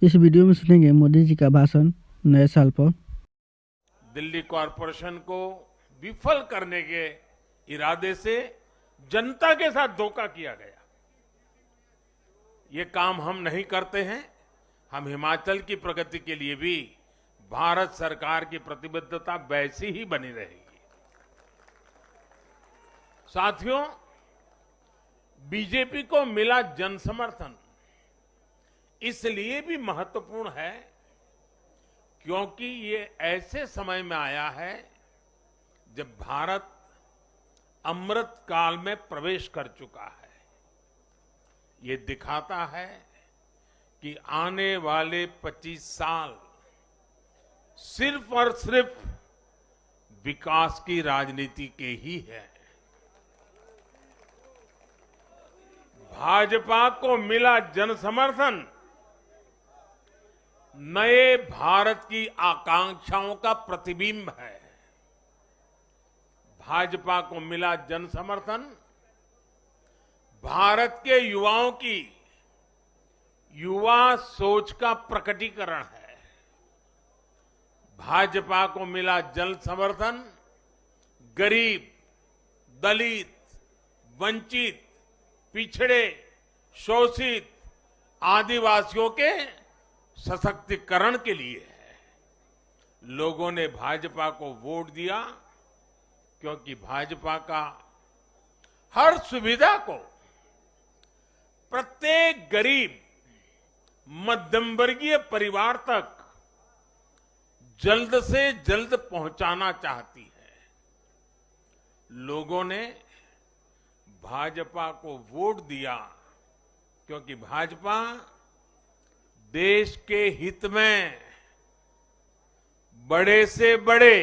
इस वीडियो में सुनेंगे मोदी जी का भाषण नए साल पर। दिल्ली कॉरपोरेशन को विफल करने के इरादे से जनता के साथ धोखा किया गया। ये काम हम नहीं करते हैं। हम हिमाचल की प्रगति के लिए भी भारत सरकार की प्रतिबद्धता वैसी ही बनी रहेगी। साथियों, बीजेपी को मिला जन समर्थन इसलिए भी महत्वपूर्ण है क्योंकि ये ऐसे समय में आया है जब भारत अमृत काल में प्रवेश कर चुका है। ये दिखाता है कि आने वाले 25 साल सिर्फ और सिर्फ विकास की राजनीति के ही है। भाजपा को मिला जन समर्थन नए भारत की आकांक्षाओं का प्रतिबिंब है। भाजपा को मिला जन समर्थन भारत के युवाओं की युवा सोच का प्रकटीकरण है। भाजपा को मिला जन समर्थन गरीब, दलित, वंचित, पिछड़े, शोषित, आदिवासियों के सशक्तिकरण के लिए है। लोगों ने भाजपा को वोट दिया क्योंकि भाजपा का हर सुविधा को प्रत्येक गरीब, मध्यम वर्गीय परिवार तक जल्द से जल्द पहुंचाना चाहती है। लोगों ने भाजपा को वोट दिया क्योंकि भाजपा देश के हित में बड़े से बड़े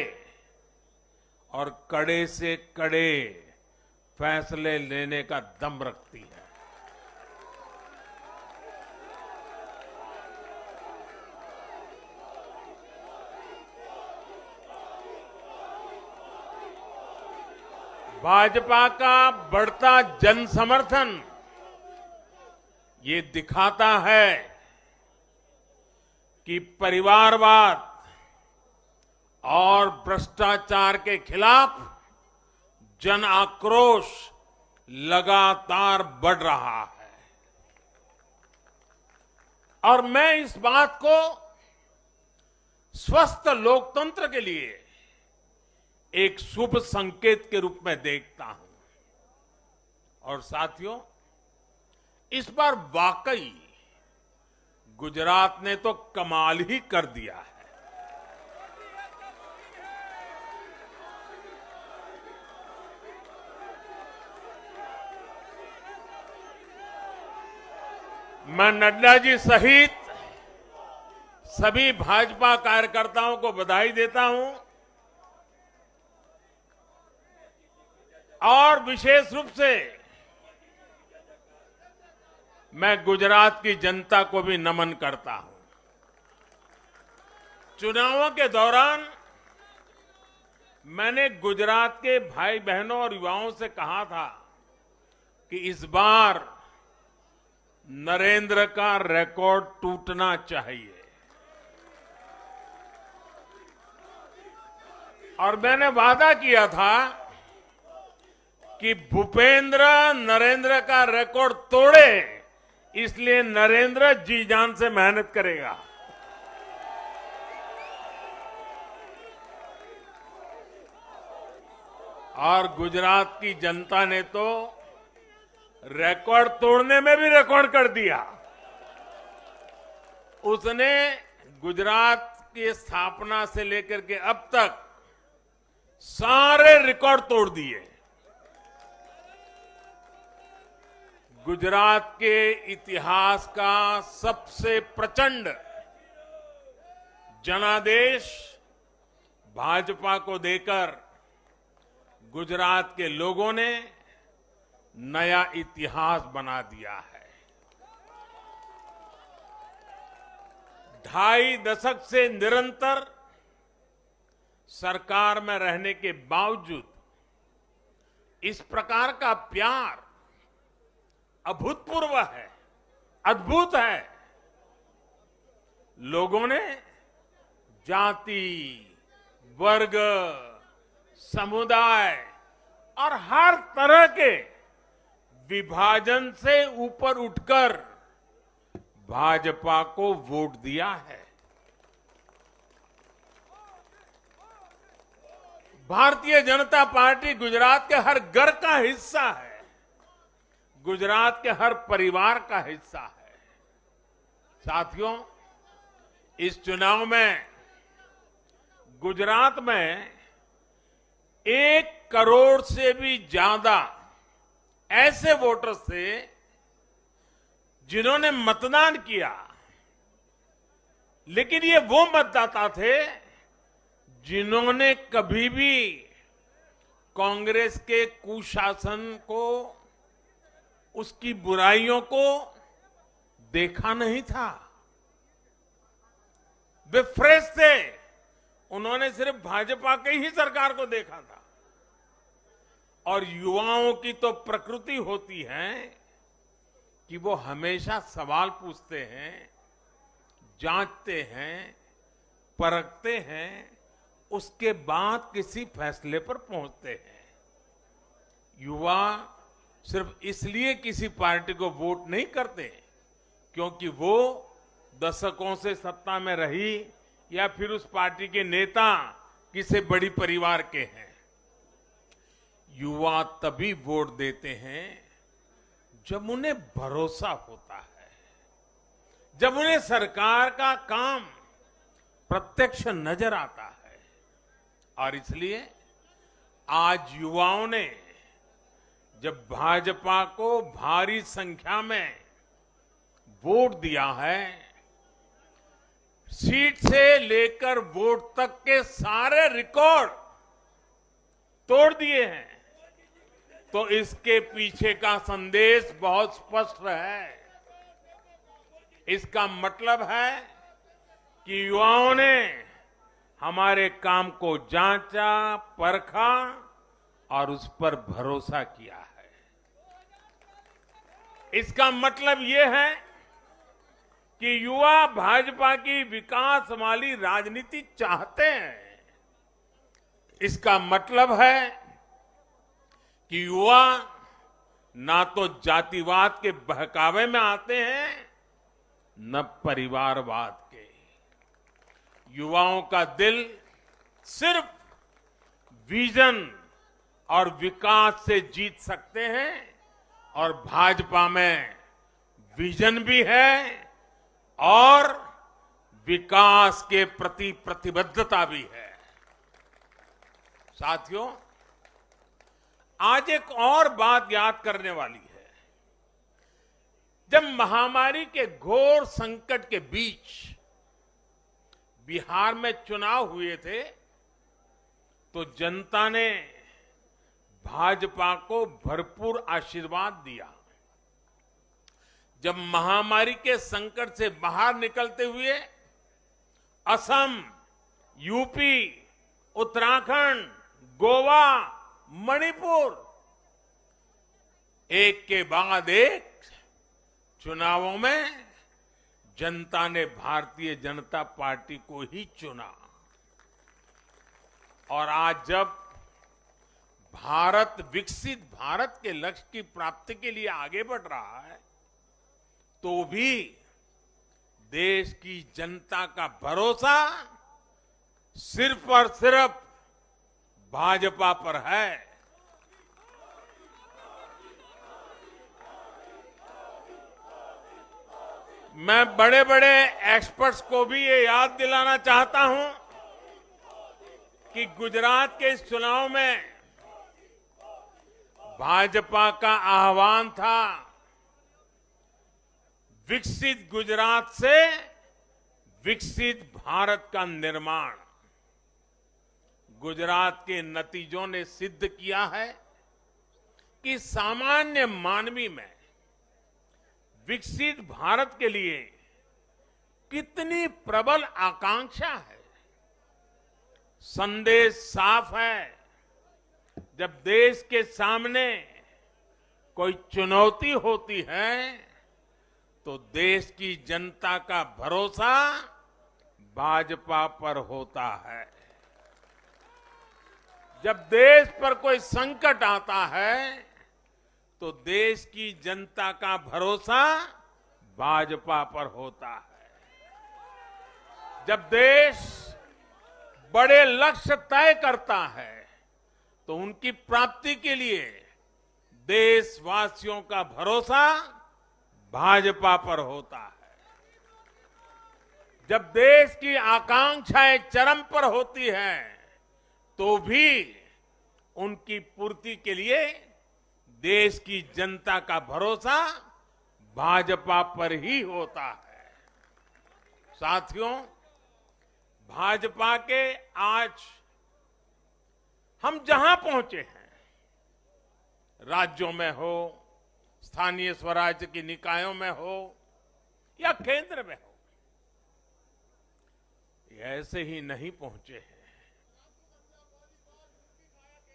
और कड़े से कड़े फैसले लेने का दम रखती है। भाजपा का बढ़ता जन समर्थन ये दिखाता है कि परिवारवाद और भ्रष्टाचार के खिलाफ जन आक्रोश लगातार बढ़ रहा है। और मैं इस बात को स्वस्थ लोकतंत्र के लिए एक शुभ संकेत के रूप में देखता हूं। और साथियों, इस बार वाकई गुजरात ने तो कमाल ही कर दिया है। मैं नड्डा जी सहित सभी भाजपा कार्यकर्ताओं को बधाई देता हूं और विशेष रूप से मैं गुजरात की जनता को भी नमन करता हूं। चुनावों के दौरान मैंने गुजरात के भाई बहनों और युवाओं से कहा था कि इस बार नरेंद्र का रिकॉर्ड टूटना चाहिए। और मैंने वादा किया था कि भूपेंद्र नरेंद्र का रिकॉर्ड तोड़े, इसलिए नरेंद्र जी जान से मेहनत करेगा। और गुजरात की जनता ने तो रिकॉर्ड तोड़ने में भी रिकॉर्ड कर दिया। उसने गुजरात की स्थापना से लेकर के अब तक सारे रिकॉर्ड तोड़ दिए। गुजरात के इतिहास का सबसे प्रचंड जनादेश भाजपा को देकर गुजरात के लोगों ने नया इतिहास बना दिया है। 2.5 दशक से निरंतर सरकार में रहने के बावजूद इस प्रकार का प्यार अभूतपूर्व है, अद्भुत है। लोगों ने जाति, वर्ग, समुदाय और हर तरह के विभाजन से ऊपर उठकर भाजपा को वोट दिया है। भारतीय जनता पार्टी गुजरात के हर घर का हिस्सा है, गुजरात के हर परिवार का हिस्सा है। साथियों, इस चुनाव में गुजरात में 1 करोड़ से भी ज्यादा ऐसे वोटर्स थे जिन्होंने मतदान किया, लेकिन ये वो मतदाता थे जिन्होंने कभी भी कांग्रेस के कुशासन को, उसकी बुराइयों को देखा नहीं था। वे फ्रेश थे, उन्होंने सिर्फ भाजपा की ही सरकार को देखा था। और युवाओं की तो प्रकृति होती है कि वो हमेशा सवाल पूछते हैं, जांचते हैं, परखते हैं, उसके बाद किसी फैसले पर पहुंचते हैं। युवा सिर्फ इसलिए किसी पार्टी को वोट नहीं करते क्योंकि वो दशकों से सत्ता में रही या फिर उस पार्टी के नेता किसी बड़ी परिवार के हैं। युवा तभी वोट देते हैं जब उन्हें भरोसा होता है, जब उन्हें सरकार का काम प्रत्यक्ष नजर आता है। और इसलिए आज युवाओं ने जब भाजपा को भारी संख्या में वोट दिया है, सीट से लेकर वोट तक के सारे रिकॉर्ड तोड़ दिए हैं, तो इसके पीछे का संदेश बहुत स्पष्ट है। इसका मतलब है कि युवाओं ने हमारे काम को जांचा, परखा और उस पर भरोसा किया है। इसका मतलब ये है कि युवा भाजपा की विकास वाली राजनीति चाहते हैं। इसका मतलब है कि युवा ना तो जातिवाद के बहकावे में आते हैं, न परिवारवाद के। युवाओं का दिल सिर्फ विजन और विकास से जीत सकते हैं, और भाजपा में विजन भी है और विकास के प्रति प्रतिबद्धता भी है। साथियों, आज एक और बात याद करने वाली है। जब महामारी के घोर संकट के बीच बिहार में चुनाव हुए थे, तो जनता ने भाजपा को भरपूर आशीर्वाद दिया। जब महामारी के संकट से बाहर निकलते हुए असम, यूपी, उत्तराखंड, गोवा, मणिपुर एक के बाद एक चुनावों में जनता ने भारतीय जनता पार्टी को ही चुना। और आज जब भारत विकसित भारत के लक्ष्य की प्राप्ति के लिए आगे बढ़ रहा है, तो भी देश की जनता का भरोसा सिर्फ और सिर्फ भाजपा पर है। मैं बड़े बड़े एक्सपर्ट्स को भी ये याद दिलाना चाहता हूं कि गुजरात के इस चुनाव में भाजपा का आह्वान था, विकसित गुजरात से विकसित भारत का निर्माण। गुजरात के नतीजों ने सिद्ध किया है कि सामान्य मानवी में विकसित भारत के लिए कितनी प्रबल आकांक्षा है। संदेश साफ है, जब देश के सामने कोई चुनौती होती है तो देश की जनता का भरोसा भाजपा पर होता है। जब देश पर कोई संकट आता है तो देश की जनता का भरोसा भाजपा पर होता है। जब देश बड़े लक्ष्य तय करता है तो उनकी प्राप्ति के लिए देशवासियों का भरोसा भाजपा पर होता है। जब देश की आकांक्षाएं चरम पर होती हैं तो भी उनकी पूर्ति के लिए देश की जनता का भरोसा भाजपा पर ही होता है। साथियों, भाजपा के आज हम जहां पहुंचे हैं, राज्यों में हो, स्थानीय स्वराज्य की निकायों में हो या केंद्र में हो, ये ऐसे ही नहीं पहुंचे हैं।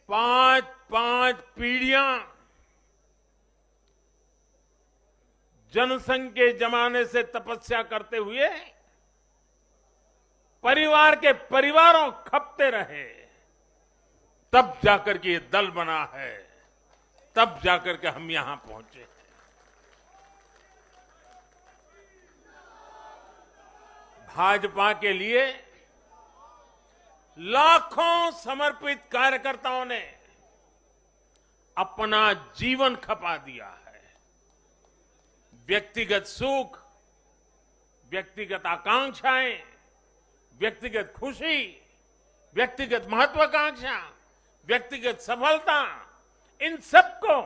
5 पीढ़ियां जनसंघ के जमाने से तपस्या करते हुए परिवार के परिवारों खपते रहे, तब जाकर के ये दल बना है, तब जाकर के हम यहां पहुंचे हैं। भाजपा के लिए लाखों समर्पित कार्यकर्ताओं ने अपना जीवन खपा दिया है। व्यक्तिगत सुख, व्यक्तिगत आकांक्षाएं, व्यक्तिगत खुशी, व्यक्तिगत महत्वाकांक्षा, व्यक्तिगत सफलता, इन सबको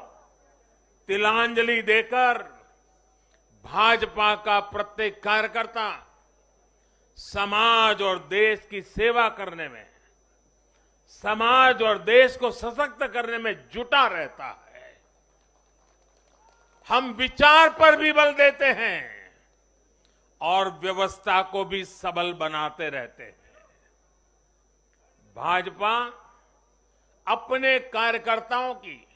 तिलांजलि देकर भाजपा का प्रत्येक कार्यकर्ता समाज और देश की सेवा करने में, समाज और देश को सशक्त करने में जुटा रहता है। हम विचार पर भी बल देते हैं और व्यवस्था को भी सबल बनाते रहते हैं। भाजपा अपने कार्यकर्ताओं की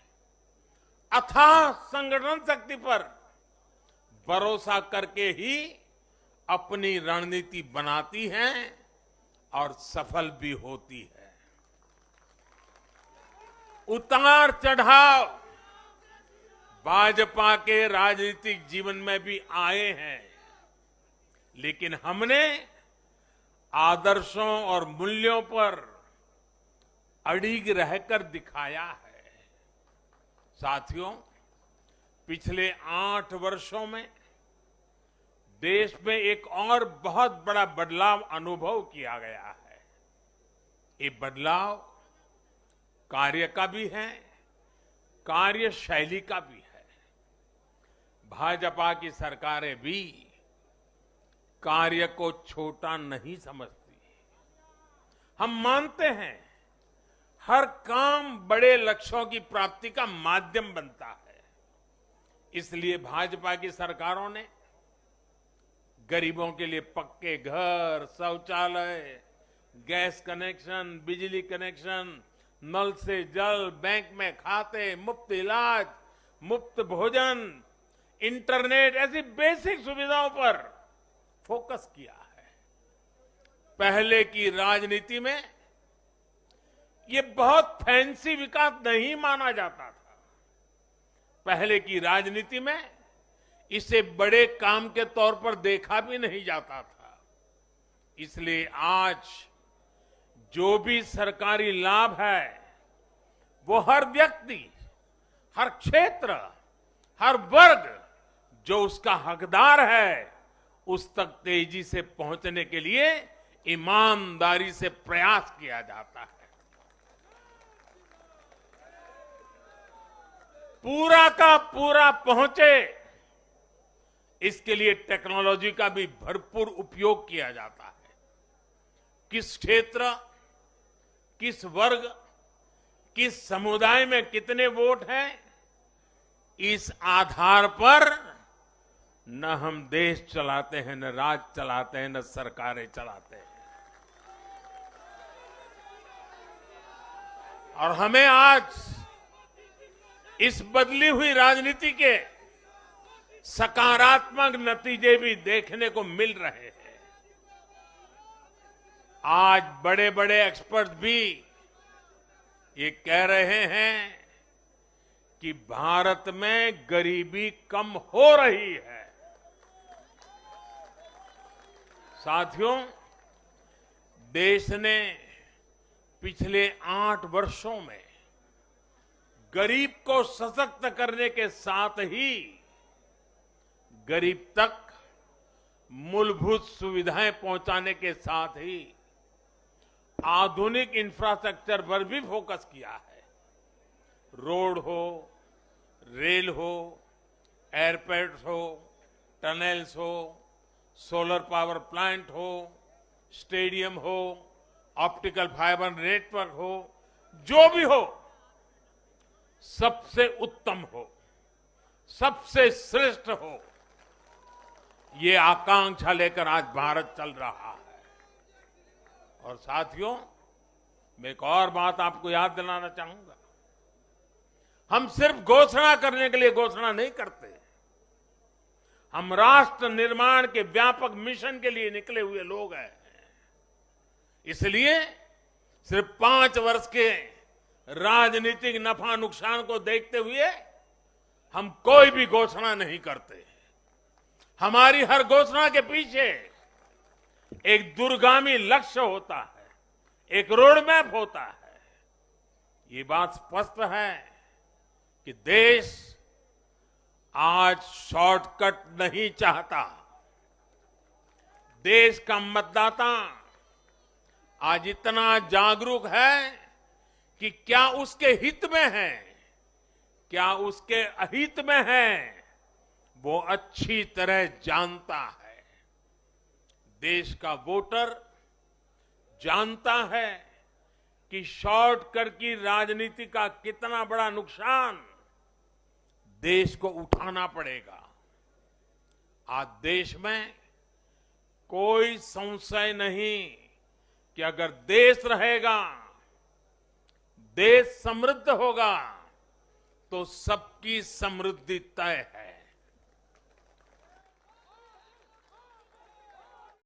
अथाह संगठन शक्ति पर भरोसा करके ही अपनी रणनीति बनाती है और सफल भी होती है। उतार चढ़ाव भाजपा के राजनीतिक जीवन में भी आए हैं, लेकिन हमने आदर्शों और मूल्यों पर अड़िग रहकर दिखाया है। साथियों, पिछले 8 वर्षों में देश में एक और बहुत बड़ा बदलाव अनुभव किया गया है। ये बदलाव कार्य का भी है, कार्यशैली का भी है। भाजपा की सरकारें भी कार्य को छोटा नहीं समझती। हम मानते हैं हर काम बड़े लक्ष्यों की प्राप्ति का माध्यम बनता है। इसलिए भाजपा की सरकारों ने गरीबों के लिए पक्के घर, शौचालय, गैस कनेक्शन, बिजली कनेक्शन, नल से जल, बैंक में खाते, मुफ्त इलाज, मुफ्त भोजन, इंटरनेट, ऐसी बेसिक सुविधाओं पर फोकस किया है। पहले की राजनीति में ये बहुत फैंसी विकास नहीं माना जाता था। पहले की राजनीति में इसे बड़े काम के तौर पर देखा भी नहीं जाता था। इसलिए आज जो भी सरकारी लाभ है वो हर व्यक्ति, हर क्षेत्र, हर वर्ग जो उसका हकदार है उस तक तेजी से पहुंचने के लिए ईमानदारी से प्रयास किया जाता है। पूरा का पूरा पहुंचे, इसके लिए टेक्नोलॉजी का भी भरपूर उपयोग किया जाता है। किस क्षेत्र, किस वर्ग, किस समुदाय में कितने वोट हैं, इस आधार पर न हम देश चलाते हैं, न राज चलाते हैं, न सरकारें चलाते हैं। और हमें आज इस बदली हुई राजनीति के सकारात्मक नतीजे भी देखने को मिल रहे हैं। आज बड़े बड़े एक्सपर्ट भी ये कह रहे हैं कि भारत में गरीबी कम हो रही है। साथियों, देश ने पिछले 8 वर्षों में गरीब को सशक्त करने के साथ ही गरीब तक मूलभूत सुविधाएं पहुंचाने के साथ ही आधुनिक इंफ्रास्ट्रक्चर पर भी फोकस किया है। रोड हो, रेल हो, एयरपोर्ट्स हो, टनल्स हो, सोलर पावर प्लांट हो, स्टेडियम हो, ऑप्टिकल फाइबर नेटवर्क हो, जो भी हो, सबसे उत्तम हो, सबसे श्रेष्ठ हो, ये आकांक्षा लेकर आज भारत चल रहा है। और साथियों, मैं एक और बात आपको याद दिलाना चाहूंगा। हम सिर्फ घोषणा करने के लिए घोषणा नहीं करते, हम राष्ट्र निर्माण के व्यापक मिशन के लिए निकले हुए लोग हैं। इसलिए सिर्फ 5 वर्ष के राजनीतिक नफा नुकसान को देखते हुए हम कोई भी घोषणा नहीं करते। हमारी हर घोषणा के पीछे एक दूरगामी लक्ष्य होता है, एक रोड मैप होता है। ये बात स्पष्ट है कि देश आज शॉर्टकट नहीं चाहता। देश का मतदाता आज इतना जागरूक है कि क्या उसके हित में है, क्या उसके अहित में है, वो अच्छी तरह जानता है। देश का वोटर जानता है कि शॉर्टकट की राजनीति का कितना बड़ा नुकसान देश को उठाना पड़ेगा। आज देश में कोई संशय नहीं कि अगर देश रहेगा, देश समृद्ध होगा, तो सबकी समृद्धि तय है।